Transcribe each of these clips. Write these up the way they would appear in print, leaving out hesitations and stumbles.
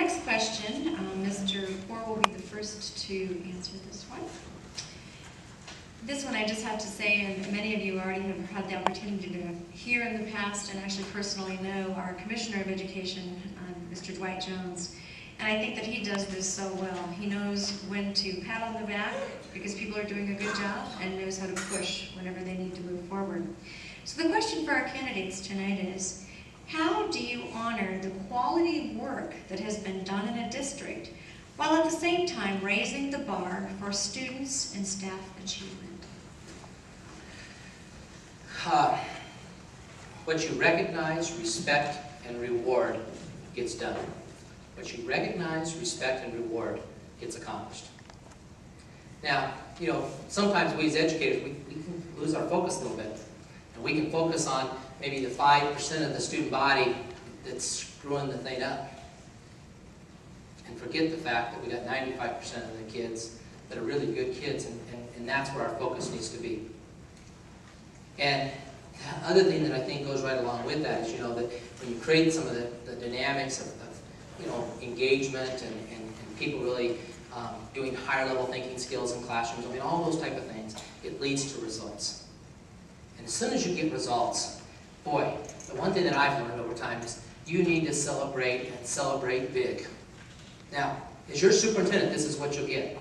next question, Mr. Poore will be the first to answer this one. This one I just have to say, and many of you already have had the opportunity to hear in the past and actually personally know our Commissioner of Education, Mr. Dwight Jones. And I think that he does this so well. He knows when to pat on the back because people are doing a good job and knows how to push whenever they need to move forward. So the question for our candidates tonight is, how do you honor the quality work that has been done in a district while at the same time raising the bar for students and staff achievement? What you recognize, respect, and reward gets done. What you recognize, respect, and reward gets accomplished. Now, sometimes we as educators, we can lose our focus a little bit. And we can focus on maybe the 5% of the student body that's screwing the thing up. And forget the fact that we got 95% of the kids that are really good kids, and that's where our focus needs to be. And the other thing that I think goes right along with that is, that when you create some of the dynamics of engagement and people really doing higher level thinking skills in classrooms, all those type of things, it leads to results. And as soon as you get results, boy, the one thing that I've learned over time is you need to celebrate and celebrate big. Now, as your superintendent, this is what you'll get.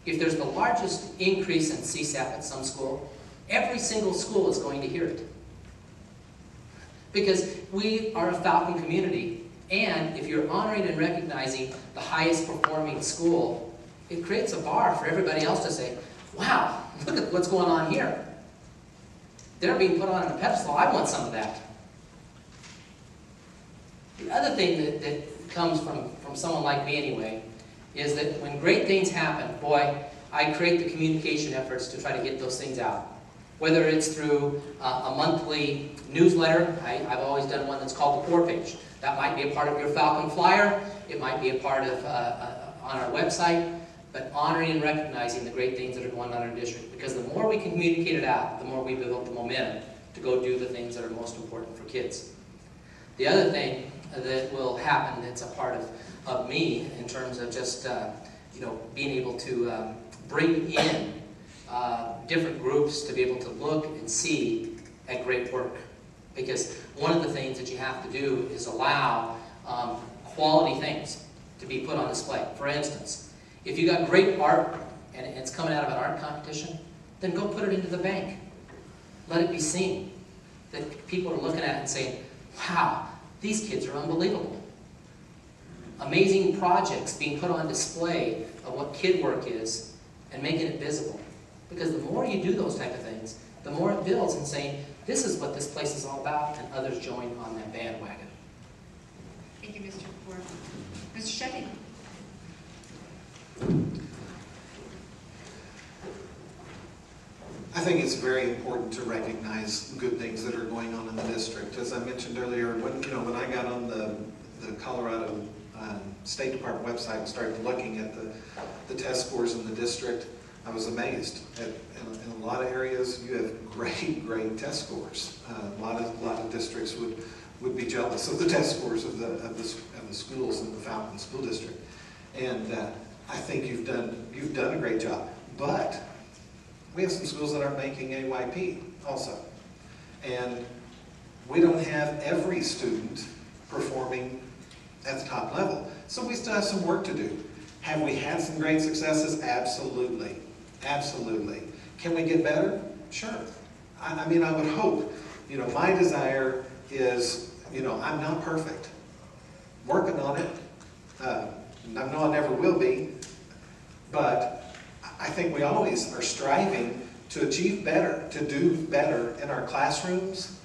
If there's the largest increase in CSAP at some school, every single school is going to hear it. Because we are a Falcon community, and if you're honoring and recognizing the highest performing school, it creates a bar for everybody else to say, wow, look at what's going on here. They're being put on a pedestal. I want some of that. The other thing that comes from someone like me anyway is that when great things happen, boy, I create the communication efforts to try to get those things out. Whether it's through a monthly newsletter, I've always done one that's called the Poore page. That might be a part of your Falcon flyer. It might be a part of on our website. But honoring and recognizing the great things that are going on in our district. Because the more we can communicate it out, the more we build the momentum to go do the things that are most important for kids. The other thing that will happen that's a part of me in terms of just being able to bring in different groups to be able to look and see at great work. Because one of the things that you have to do is allow quality things to be put on display. For instance, if you got great art and it's coming out of an art competition, then go put it into the bank. Let it be seen. That people are looking at it and saying, wow, these kids are unbelievable. Amazing projects being put on display of what kid work is and making it visible. Because the more you do those type of things, the more it builds and saying, this is what this place is all about, and others join on that bandwagon. Thank you, Mr. Poore. Mr. Schoeppey. I think it's very important to recognize good things that are going on in the district. As I mentioned earlier, when I got on the Colorado State Department website and started looking at the test scores in the district, I was amazed. In a lot of areas, you have great test scores. A lot of districts would be jealous of the test scores of the schools in the Falcon School District. And I think you've done a great job. But we have some schools that aren't making AYP also. And we don't have every student performing at the top level. So we still have some work to do. Have we had some great successes? Absolutely. Absolutely. Can we get better? Sure. I mean, I would hope. My desire is, I'm not perfect. Working on it. I know I never will be. But I think we always are striving to achieve better, to do better in our classrooms,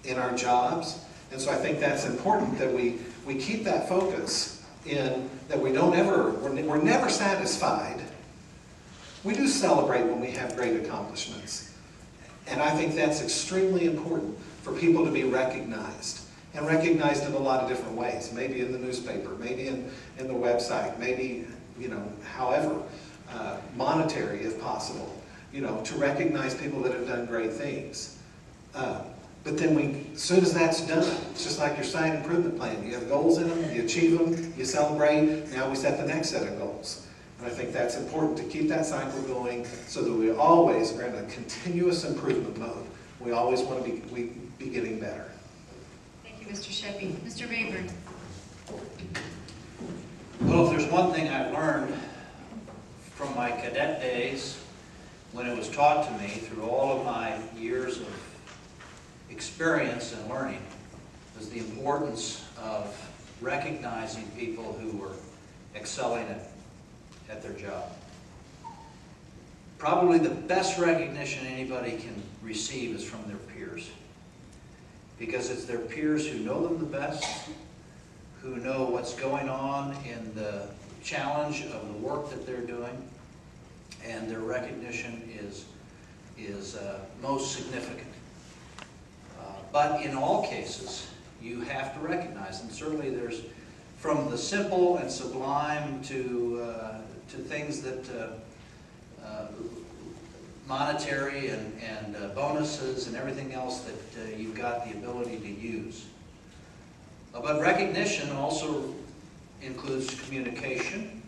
in our jobs. And so I think that's important that we keep that focus in that we're never satisfied. We do celebrate when we have great accomplishments. And I think that's extremely important for people to be recognized. And recognized in a lot of different ways. Maybe in the newspaper, maybe in the website, maybe, however, monetary if possible, to recognize people that have done great things. But But then as soon as that's done, it's just like your site improvement plan. You have goals in them, you achieve them, you celebrate, now we set the next set of goals. And I think that's important to keep that cycle going so that we always are in a continuous improvement mode. We always want to be getting better. Thank you, Mr. Schoeppey. Mr. Rayburn. Well, if there's one thing I've learned from my cadet days, when it was taught to me through all of my years of experience and learning, was the importance of recognizing people who were excelling at their job. Probably the best recognition anybody can receive is from their peers, because it's their peers who know them the best, who know what's going on in the challenge of the work that they're doing, and their recognition is most significant. But in all cases, you have to recognize, and certainly there's, from the simple and sublime to things that monetary and bonuses and everything else that you've got the ability to use. But recognition also includes communication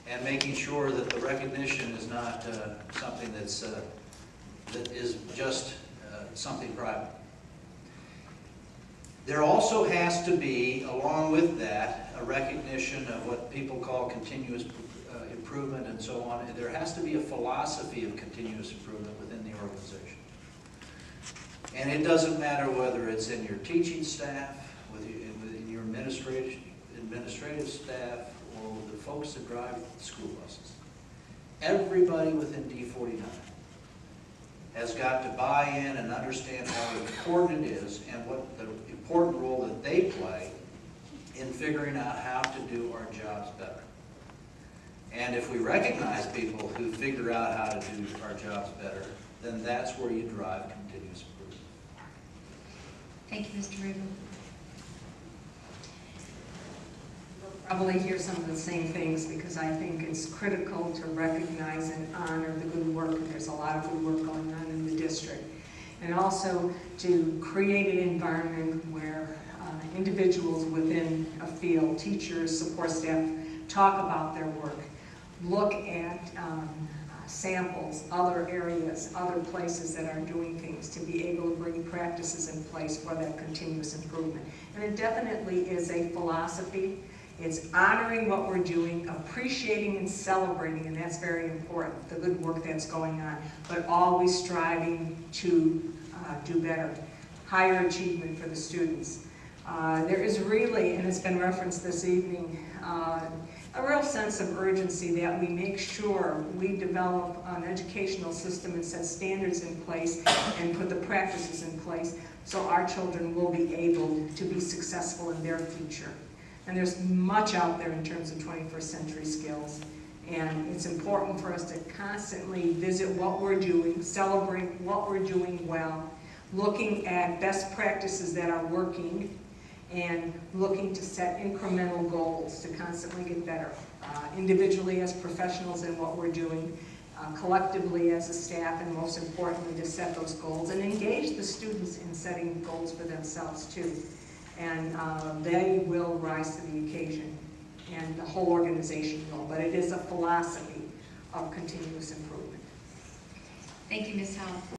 and making sure that the recognition is not something that is just something private. There also has to be, along with that, a recognition of what people call continuous improvement and so on. There has to be a philosophy of continuous improvement within the organization. And it doesn't matter whether it's in your teaching staff, within your administrative staff, or the folks that drive the school buses. Everybody within D49 has got to buy in and understand how important it is and what the important role that they play in figuring out how to do our jobs better. And if we recognize people who figure out how to do our jobs better, then that's where you drive continuous improvement. Thank you, Mr. Rayburn. Probably hear some of the same things, because I think it's critical to recognize and honor the good work. There's a lot of good work going on in the district. And also to create an environment where individuals within a field, teachers, support staff, talk about their work, look at samples, other areas, other places that are doing things, to be able to bring practices in place for that continuous improvement. And it definitely is a philosophy. It's honoring what we're doing, appreciating and celebrating, and that's very important, the good work that's going on, but always striving to do better, higher achievement for the students. There is really, and it's been referenced this evening, a real sense of urgency that we make sure we develop an educational system and set standards in place and put the practices in place so our children will be able to be successful in their future. And there's much out there in terms of 21st century skills. And it's important for us to constantly visit what we're doing, celebrate what we're doing well, looking at best practices that are working, and looking to set incremental goals to constantly get better. Individually as professionals in what we're doing, collectively as a staff, and most importantly to set those goals and engage the students in setting goals for themselves too. And they will rise to the occasion, and the whole organization will, but it is a philosophy of continuous improvement. Thank you, Ms. Howell.